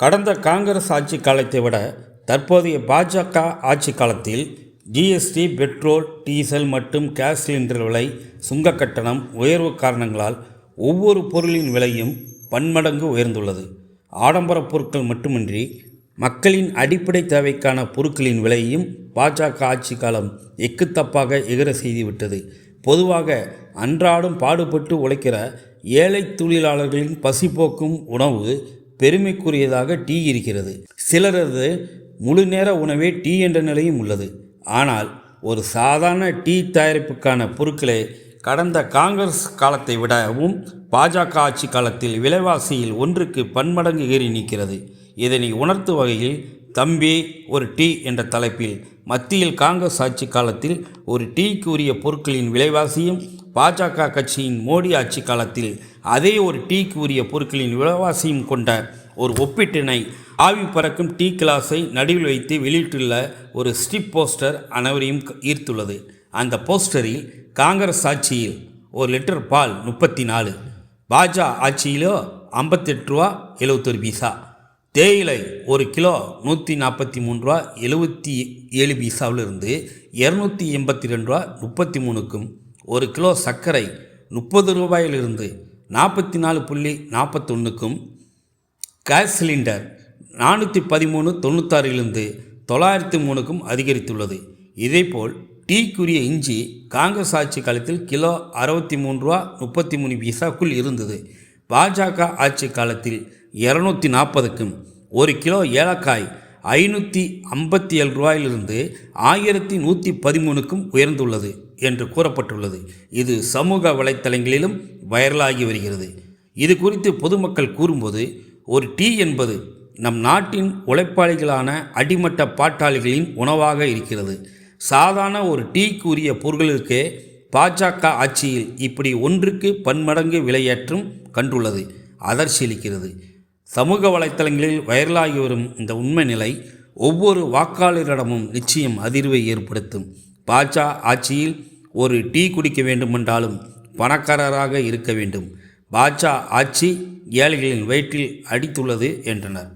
கடந்த காங்கிரஸ் ஆட்சி காலத்தை விட தற்போதைய பாஜக ஆட்சி காலத்தில் ஜிஎஸ்டி, பெட்ரோல், டீசல் மற்றும் கேஸ் சிலிண்டர் விலை, சுங்க கட்டணம் உயர்வு காரணங்களால் ஒவ்வொரு பொருளின் விலையும் பன்மடங்கு உயர்ந்துள்ளது. ஆடம்பர பொருட்கள் மட்டுமின்றி மக்களின் அடிப்படை தேவைக்கான பொருட்களின் விலையையும் பாஜக ஆட்சி காலம் எக்குத்தப்பாக எகிர செய்துவிட்டது. பொதுவாக அன்றாடம் பாடுபட்டு உழைக்கிற ஏழை தொழிலாளர்களின் பசிபோக்கும் உணவு பெருமைக்குரியதாக டீ இருக்கிறது. சிலரது முழு நேர உணவே டீ என்ற நிலையும் உள்ளது. ஆனால் ஒரு சாதாரண டீ தயாரிப்புக்கான பொருட்களை கடந்த காங்கிரஸ் காலத்தை விடவும் பாஜக ஆட்சி காலத்தில் விலைவாசியில் ஒன்றுக்கு பன்மடங்கு ஏறி நிற்கிறது. இதனை உணர்த்தும் வகையில் தம்பி ஒரு டீ என்ற தலைப்பில் மத்தியில் காங்கிரஸ் ஆட்சி காலத்தில் ஒரு டீக்கு உரிய பொருட்களின் விலைவாசியும், பாஜக கட்சியின் மோடி ஆட்சி காலத்தில் அதே ஒரு டீக்கு உரிய பொருட்களின் விலைவாசியும் கொண்ட ஒரு ஒப்பீட்டினை ஆவி பறக்கும் டீ கிளாஸை நடுவில் வைத்து வெளியிட்டுள்ள ஒரு ஸ்ட்ரிப் போஸ்டர் அனைவரையும் ஈர்த்துள்ளது. அந்த போஸ்டரில் காங்கிரஸ் ஆட்சியில் 1 லிட்டர் பால் 34, பாஜக ஆட்சியிலோ 58 ரூபா 71 பைசா, தேயிலை 1 கிலோ 143 ரூபா 77 பைசாவிலிருந்து 282 ரூபா 33க்கும், 1 கிலோ சர்க்கரை 30 ரூபாயிலிருந்து 44.41க்கும், கேஸ் சிலிண்டர் 413.96 903க்கும் அதிகரித்துள்ளது. இதேபோல் டீக்குரிய இஞ்சி காங்கிரஸ் ஆட்சி காலத்தில் கிலோ 63 ரூபா 33 பைசாக்குள் இருந்தது. பாஜக ஆட்சி காலத்தில் 240க்கும், 1 கிலோ ஏலக்காய் 557 ரூபாயிலிருந்து 1113க்கும் உயர்ந்துள்ளது என்று கூறப்பட்டுள்ளது. இது சமூக வலைத்தளங்களிலும் வைரலாகி வருகிறது. இது குறித்து பொதுமக்கள் கூறும்போது, ஒரு டீ என்பது நம் நாட்டின் உழைப்பாளிகளான அடிமட்ட பாட்டாளிகளின் உணவாக இருக்கிறது. சாதாரண ஒரு டீக்கு உரிய பொருட்களுக்கே பாஜக ஆட்சியில் இப்படி ஒன்றுக்கு பன்மடங்கு விலையேற்றம் கண்டுள்ளது அதிர்ச்சியளிக்கிறது. சமூக வலைத்தளங்களில் வைரலாகி வரும் இந்த உண்மை நிலை ஒவ்வொரு வாக்காளரிடமும் நிச்சயம் அதிர்வை ஏற்படுத்தும். பாஜக ஆட்சியில் ஒரு டீ குடிக்க வேண்டுமென்றாலும் பணக்காரராக இருக்க வேண்டும். பாஜக ஆட்சி ஏழைகளின் வயிற்றில் அடித்துள்ளது என்றனர்.